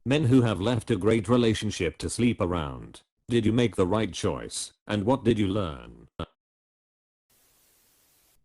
Men who have left a great relationship to sleep around. Did you make the right choice? And what did you learn?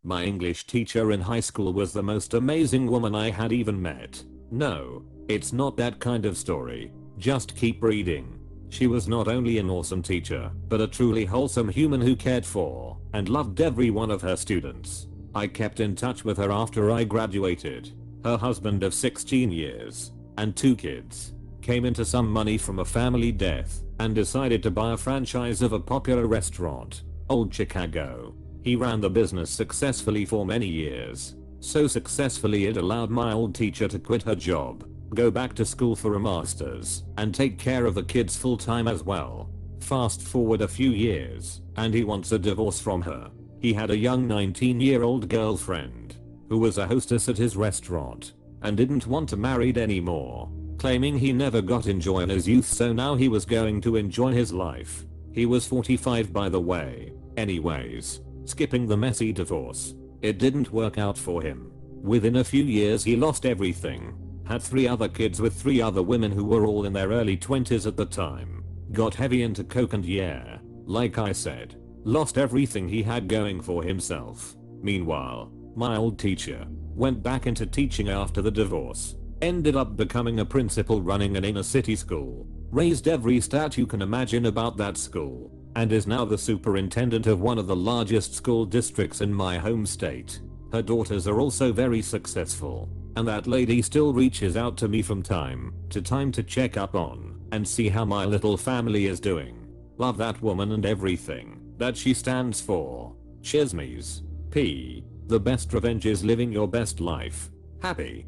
My English teacher in high school was the most amazing woman I had even met. No, it's not that kind of story. Just keep reading. She was not only an awesome teacher, but a truly wholesome human who cared for and loved every one of her students. I kept in touch with her after I graduated. Her husband of 16 years and 2 kids came into some money from a family death and decided to buy a franchise of a popular restaurant, Old Chicago. He ran the business successfully for many years. So successfully it allowed my old teacher to quit her job, go back to school for a master's, and take care of the kids full time as well. Fast forward a few years, and he wants a divorce from her. He had a young 19-year-old girlfriend who was a hostess at his restaurant and didn't want to marry anymore, claiming he never got enjoy in his youth, so now he was going to enjoy his life. He was 45 by the way. Anyways, skipping the messy divorce, it didn't work out for him. Within a few years he lost everything, had 3 other kids with 3 other women who were all in their early 20s at the time, got heavy into coke and yeah, like I said, lost everything he had going for himself. Meanwhile, my old teacher went back into teaching after the divorce, ended up becoming a principal running an inner city school, raised every stat you can imagine about that school, and is now the superintendent of one of the largest school districts in my home state. Her daughters are also very successful, and that lady still reaches out to me from time to time to check up on and see how my little family is doing. Love that woman and everything that she stands for. Chismes. P. The best revenge is living your best life. Happy.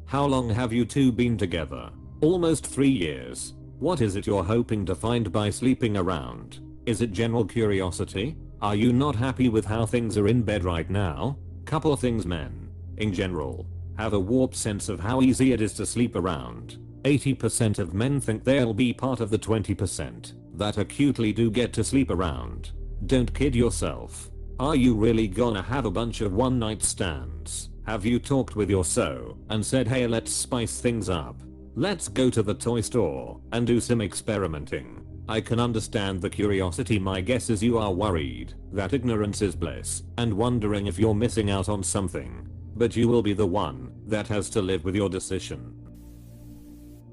How long have you two been together? Almost 3 years. What is it you're hoping to find by sleeping around? Is it general curiosity? Are you not happy with how things are in bed right now? Couple things: men, in general, have a warped sense of how easy it is to sleep around. 80% of men think they'll be part of the 20% that acutely do get to sleep around. Don't kid yourself. Are you really gonna have a bunch of one night stands? Have you talked with your so and said, hey, let's spice things up? Let's go to the toy store and do some experimenting. I can understand the curiosity. My guess is you are worried that ignorance is bliss and wondering if you're missing out on something. But you will be the one that has to live with your decision.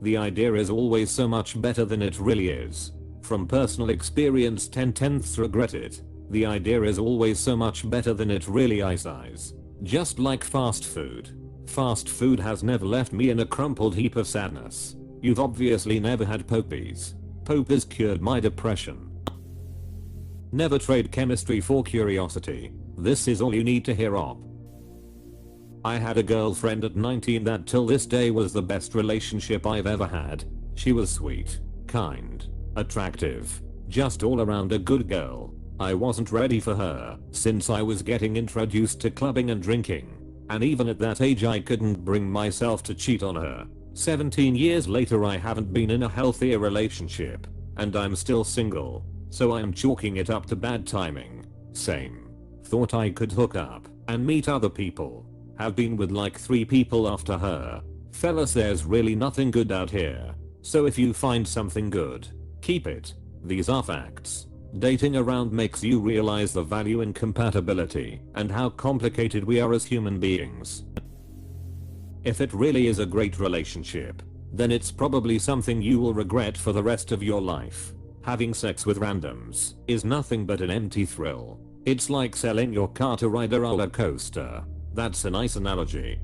The idea is always so much better than it really is. From personal experience, 10/10ths regret it. The idea is always so much better than it really is. Just like fast food. Fast food has never left me in a crumpled heap of sadness. You've obviously never had Popies. Popies cured my depression. Never trade chemistry for curiosity. This is all you need to hear op. I had a girlfriend at 19 that till this day was the best relationship I've ever had. She was sweet, kind, attractive, just all around a good girl. I wasn't ready for her since I was getting introduced to clubbing and drinking, and even at that age I couldn't bring myself to cheat on her. 17 years later I haven't been in a healthier relationship, and I'm still single, so I'm chalking it up to bad timing. Same. Thought I could hook up and meet other people. Have been with like 3 people after her. Fellas, there's really nothing good out here, so if you find something good, keep it. These are facts. Dating around makes you realize the value in compatibility and how complicated we are as human beings. If it really is a great relationship, then it's probably something you will regret for the rest of your life. Having sex with randoms is nothing but an empty thrill. It's like selling your car to ride a roller coaster. That's a nice analogy.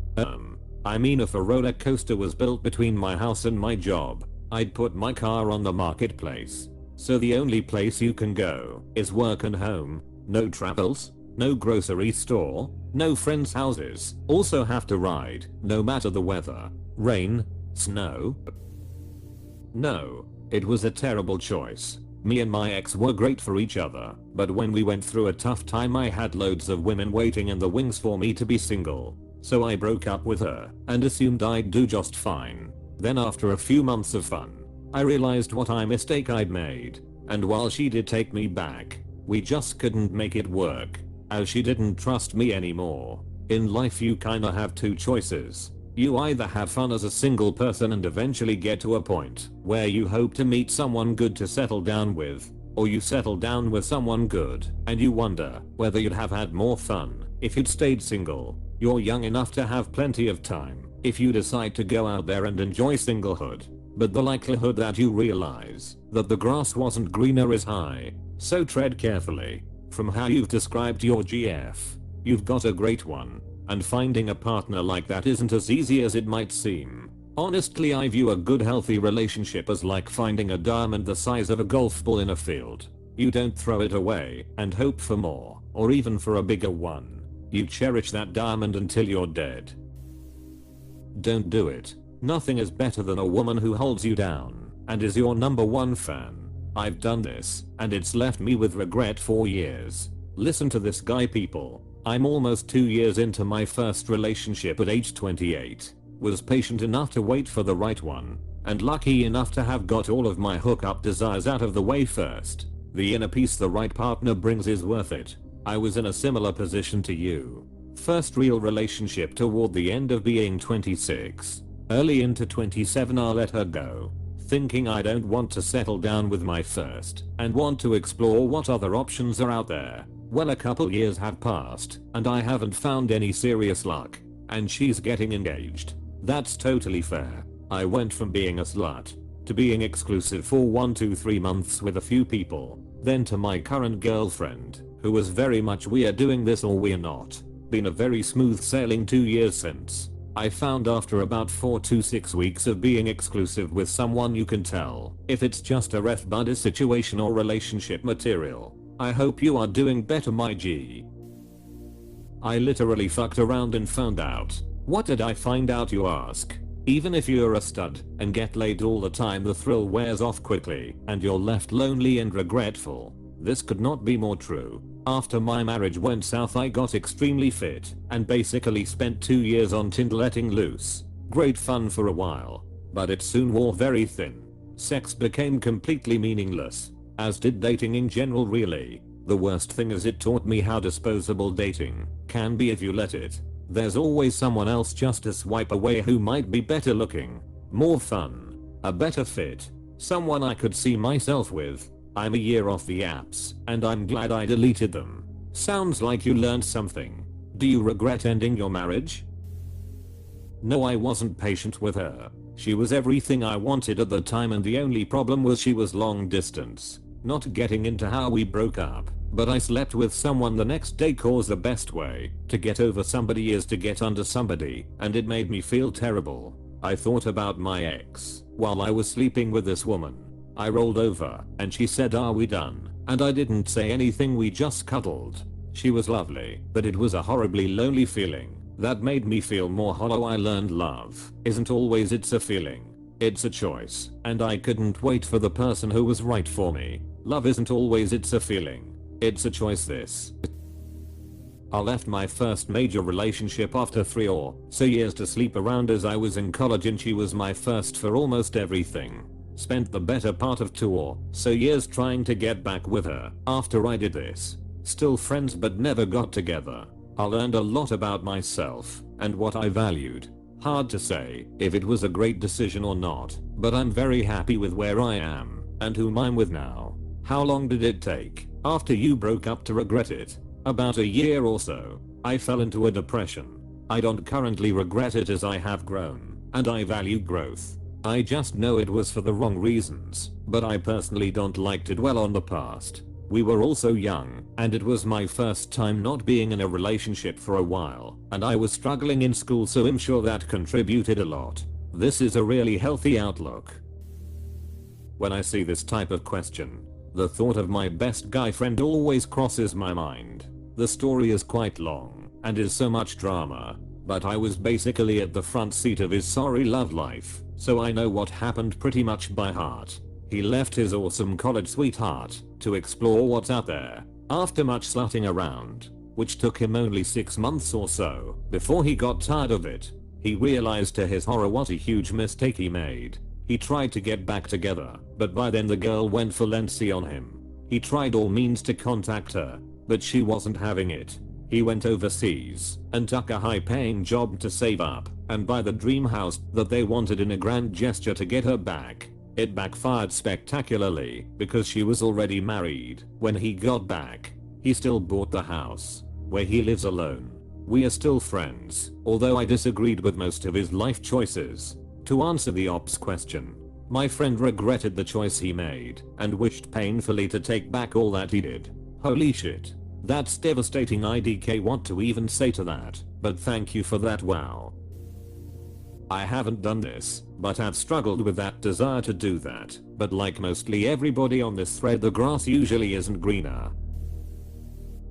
I mean, if a roller coaster was built between my house and my job, I'd put my car on the marketplace. So the only place you can go is work and home. No travels, no grocery store, no friends' houses. Also have to ride, no matter the weather. Rain, snow. No, it was a terrible choice. Me and my ex were great for each other, but when we went through a tough time I had loads of women waiting in the wings for me to be single. So I broke up with her and assumed I'd do just fine. Then after a few months of fun, I realized what a mistake I'd made, and while she did take me back, we just couldn't make it work, as she didn't trust me anymore. In life you kinda have 2 choices. You either have fun as a single person and eventually get to a point where you hope to meet someone good to settle down with, or you settle down with someone good and you wonder whether you'd have had more fun if you'd stayed single. You're young enough to have plenty of time if you decide to go out there and enjoy singlehood, but the likelihood that you realize that the grass wasn't greener is high, so tread carefully. From how you've described your GF, you've got a great one, and finding a partner like that isn't as easy as it might seem. Honestly, I view a good healthy relationship as like finding a diamond the size of a golf ball in a field. You don't throw it away and hope for more, or even for a bigger one. You cherish that diamond until you're dead. Don't do it. Nothing is better than a woman who holds you down and is your number one fan. I've done this, and it's left me with regret for years. Listen to this guy, people. I'm almost 2 years into my first relationship at age 28. Was patient enough to wait for the right one, and lucky enough to have got all of my hookup desires out of the way first. The inner peace the right partner brings is worth it. I was in a similar position to you. First real relationship toward the end of being 26. Early into 27 I let her go, thinking I don't want to settle down with my first and want to explore what other options are out there. Well, a couple years have passed and I haven't found any serious luck, and she's getting engaged. That's totally fair. I went from being a slut to being exclusive for 1-3 months with a few people, then to my current girlfriend, who was very much we're doing this or we're not. Been a very smooth sailing 2 years since. I found after about 4 to 6 weeks of being exclusive with someone you can tell if it's just a ref buddy situation or relationship material. I hope you are doing better, my G. I literally fucked around and found out. What did I find out, you ask? Even if you're a stud and get laid all the time, the thrill wears off quickly and you're left lonely and regretful. This could not be more true. After my marriage went south, I got extremely fit and basically spent 2 years on Tinder letting loose. Great fun for a while, but it soon wore very thin. Sex became completely meaningless, as did dating in general really. The worst thing is it taught me how disposable dating can be if you let it. There's always someone else just a swipe away who might be better looking, more fun, a better fit, someone I could see myself with. I'm a year off the apps, and I'm glad I deleted them. Sounds like you learned something. Do you regret ending your marriage? No, I wasn't patient with her. She was everything I wanted at the time, and the only problem was she was long distance. Not getting into how we broke up, but I slept with someone the next day cause the best way to get over somebody is to get under somebody, and it made me feel terrible. I thought about my ex while I was sleeping with this woman. I rolled over and she said, "Are we done?" And I didn't say anything, we just cuddled. She was lovely, but it was a horribly lonely feeling that made me feel more hollow. I learned love isn't always it's a feeling, it's a choice, and I couldn't wait for the person who was right for me. Love isn't always it's a feeling, it's a choice. I left my first major relationship after 3 or so years to sleep around as I was in college, and she was my first for almost everything. Spent the better part of 2 or so years trying to get back with her after I did this. Still friends but never got together. I learned a lot about myself and what I valued. Hard to say if it was a great decision or not, but I'm very happy with where I am and whom I'm with now. How long did it take after you broke up to regret it? About a year or so. I fell into a depression. I don't currently regret it as I have grown and I value growth. I just know it was for the wrong reasons, but I personally don't like to dwell on the past. We were also young, and it was my first time not being in a relationship for a while, and I was struggling in school, so I'm sure that contributed a lot. This is a really healthy outlook. When I see this type of question, the thought of my best guy friend always crosses my mind. The story is quite long, and is so much drama, but I was basically at the front seat of his sorry love life, so I know what happened pretty much by heart. He left his awesome college sweetheart to explore what's out there after much slutting around, which took him only 6 months or so before he got tired of it. He realized to his horror what a huge mistake he made. He tried to get back together, but by then the girl went for Lency on him. He tried all means to contact her, but she wasn't having it. He went overseas and took a high-paying job to save up and buy the dream house that they wanted in a grand gesture to get her back. It backfired spectacularly because she was already married when he got back. He still bought the house where he lives alone. We are still friends, although I disagreed with most of his life choices. To answer the ops question, my friend regretted the choice he made and wished painfully to take back all that he did. Holy shit. That's devastating. IDK what to even say to that, but thank you for that. Wow. I haven't done this, but I've struggled with that desire to do that, but like mostly everybody on this thread, the grass usually isn't greener.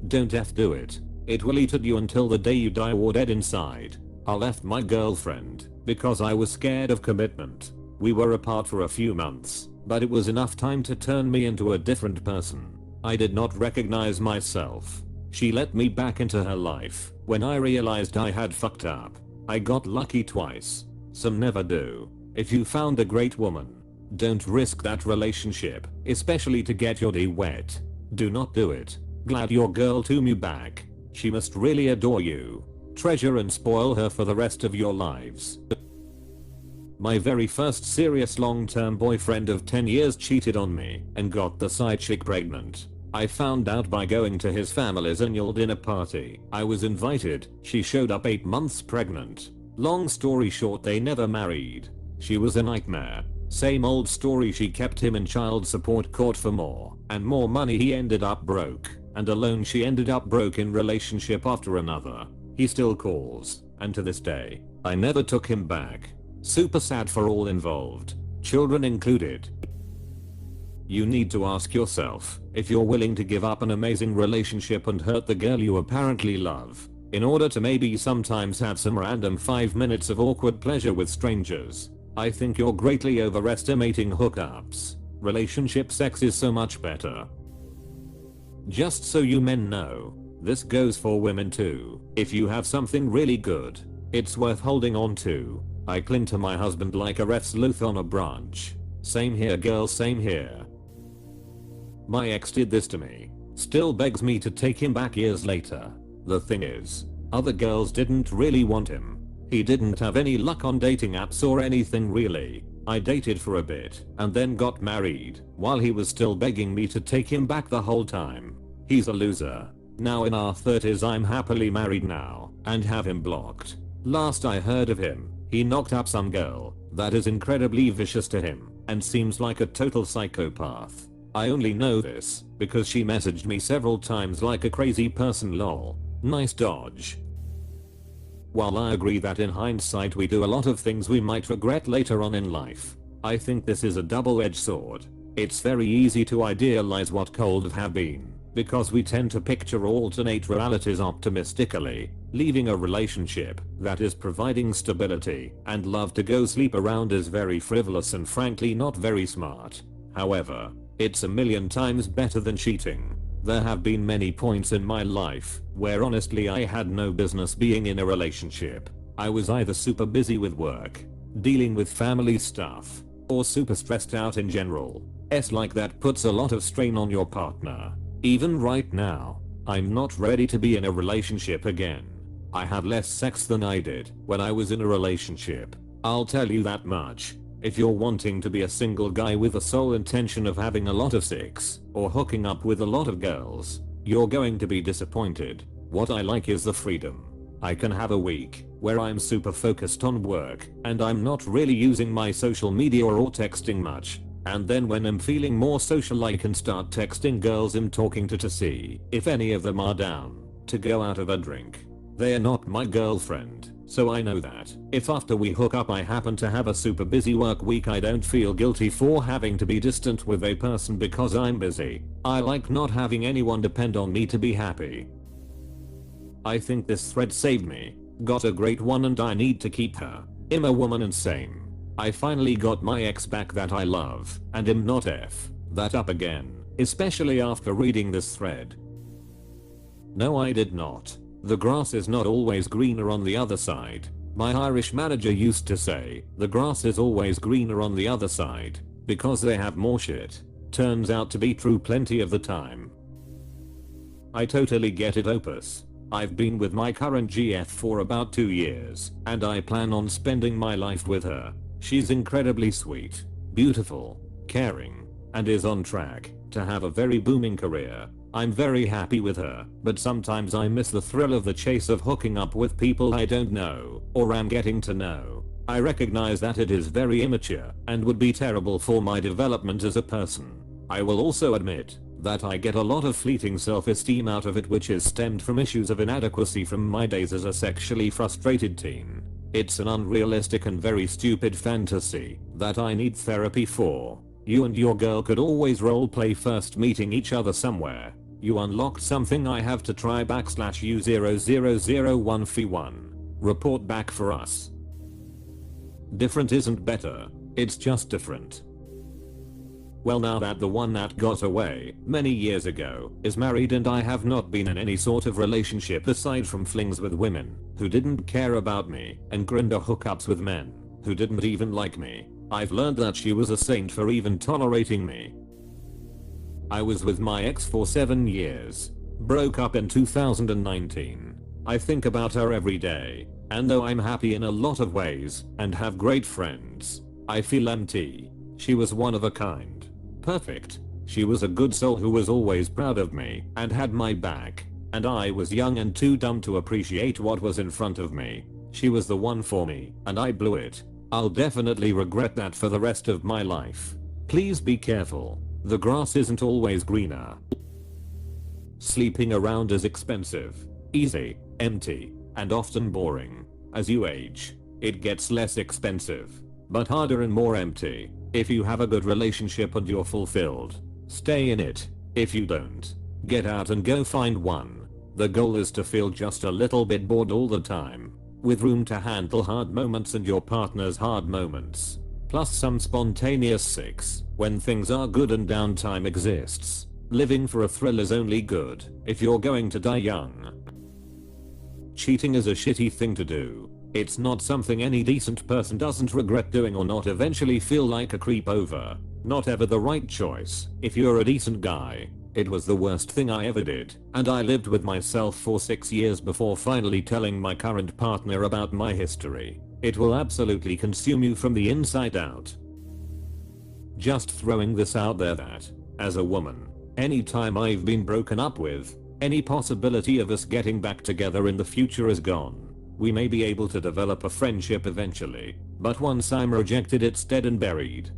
Don't do it. It will eat at you until the day you die or dead inside. I left my girlfriend because I was scared of commitment. We were apart for a few months, but it was enough time to turn me into a different person. I did not recognize myself. She let me back into her life when I realized I had fucked up. I got lucky twice. Some never do. If you found a great woman, don't risk that relationship, especially to get your D wet. Do not do it. Glad your girl took you back. She must really adore you. Treasure and spoil her for the rest of your lives. My very first serious long-term boyfriend of 10 years cheated on me and got the side chick pregnant. I found out by going to his family's annual dinner party. I was invited. She showed up 8 months pregnant. Long story short, they never married. She was a nightmare. Same old story, she kept him in child support court for more and more money. He ended up broke and alone. She ended up broke in relationship after another. He still calls, and to this day, I never took him back. Super sad for all involved, children included. You need to ask yourself if you're willing to give up an amazing relationship and hurt the girl you apparently love in order to maybe sometimes have some random 5 minutes of awkward pleasure with strangers. I think you're greatly overestimating hookups. Relationship sex is so much better. Just so you men know, this goes for women too. If you have something really good, it's worth holding on to. I cling to my husband like a ref's sleuth on a branch. Same here girl, same here. My ex did this to me. Still begs me to take him back years later. The thing is, other girls didn't really want him. He didn't have any luck on dating apps or anything really. I dated for a bit and then got married while he was still begging me to take him back the whole time. He's a loser. Now in our 30s, I'm happily married now and have him blocked. Last I heard of him, he knocked up some girl that is incredibly vicious to him and seems like a total psychopath. I only know this because she messaged me several times like a crazy person. Lol. Nice dodge. While I agree that in hindsight we do a lot of things we might regret later on in life, I think this is a double-edged sword. It's very easy to idealize what could have been because we tend to picture alternate realities optimistically, leaving a relationship that is providing stability and love to go sleep around is very frivolous and frankly not very smart. However, it's a million times better than cheating. There have been many points in my life where honestly I had no business being in a relationship. I was either super busy with work, dealing with family stuff, or super stressed out in general. Like that puts a lot of strain on your partner. Even right now, I'm not ready to be in a relationship again. I have less sex than I did when I was in a relationship. I'll tell you that much. If you're wanting to be a single guy with the sole intention of having a lot of sex or hooking up with a lot of girls, you're going to be disappointed. What I like is the freedom. I can have a week where I'm super focused on work and I'm not really using my social media or texting much. And then when I'm feeling more social, I can start texting girls I'm talking to see if any of them are down to go out of a drink. They are not my girlfriend, so I know that if after we hook up I happen to have a super busy work week, I don't feel guilty for having to be distant with a person because I'm busy. I like not having anyone depend on me to be happy. I think this thread saved me. Got a great one and I need to keep her. I'm a woman and same. I finally got my ex back that I love and am not F that up again, especially after reading this thread. No, I did not. The grass is not always greener on the other side. My Irish manager used to say, the grass is always greener on the other side, because they have more shit. Turns out to be true plenty of the time. I totally get it, Opus. I've been with my current GF for about 2 years, and I plan on spending my life with her. She's incredibly sweet, beautiful, caring, and is on track to have a very booming career. I'm very happy with her, but sometimes I miss the thrill of the chase of hooking up with people I don't know or am getting to know. I recognize that it is very immature and would be terrible for my development as a person. I will also admit that I get a lot of fleeting self-esteem out of it, which is stemmed from issues of inadequacy from my days as a sexually frustrated teen. It's an unrealistic and very stupid fantasy that I need therapy for. You and your girl could always roleplay first meeting each other somewhere. You unlocked something I have to try /U0001F1. Report back for us. Different isn't better, it's just different. Well, now that the one that got away many years ago is married and I have not been in any sort of relationship aside from flings with women who didn't care about me and Grindr hookups with men who didn't even like me, I've learned that she was a saint for even tolerating me. I was with my ex for 7 years, broke up in 2019. I think about her every day, and though I'm happy in a lot of ways and have great friends, I feel empty. She was one of a kind. Perfect. She was a good soul who was always proud of me and had my back, and I was young and too dumb to appreciate what was in front of me. She was the one for me, and I blew it. I'll definitely regret that for the rest of my life. Please be careful. The grass isn't always greener. Sleeping around is expensive, easy, empty, and often boring. As you age, it gets less expensive, but harder and more empty. If you have a good relationship and you're fulfilled, stay in it. If you don't, get out and go find one. The goal is to feel just a little bit bored all the time, with room to handle hard moments and your partner's hard moments, plus some spontaneous sex when things are good and downtime exists. Living for a thrill is only good if you're going to die young. Cheating is a shitty thing to do. It's not something any decent person doesn't regret doing or not eventually feel like a creep over. Not ever the right choice if you're a decent guy. It was the worst thing I ever did, and I lived with myself for 6 years before finally telling my current partner about my history. It will absolutely consume you from the inside out. Just throwing this out there that, as a woman, anytime I've been broken up with, any possibility of us getting back together in the future is gone. We may be able to develop a friendship eventually, but once I'm rejected it's dead and buried.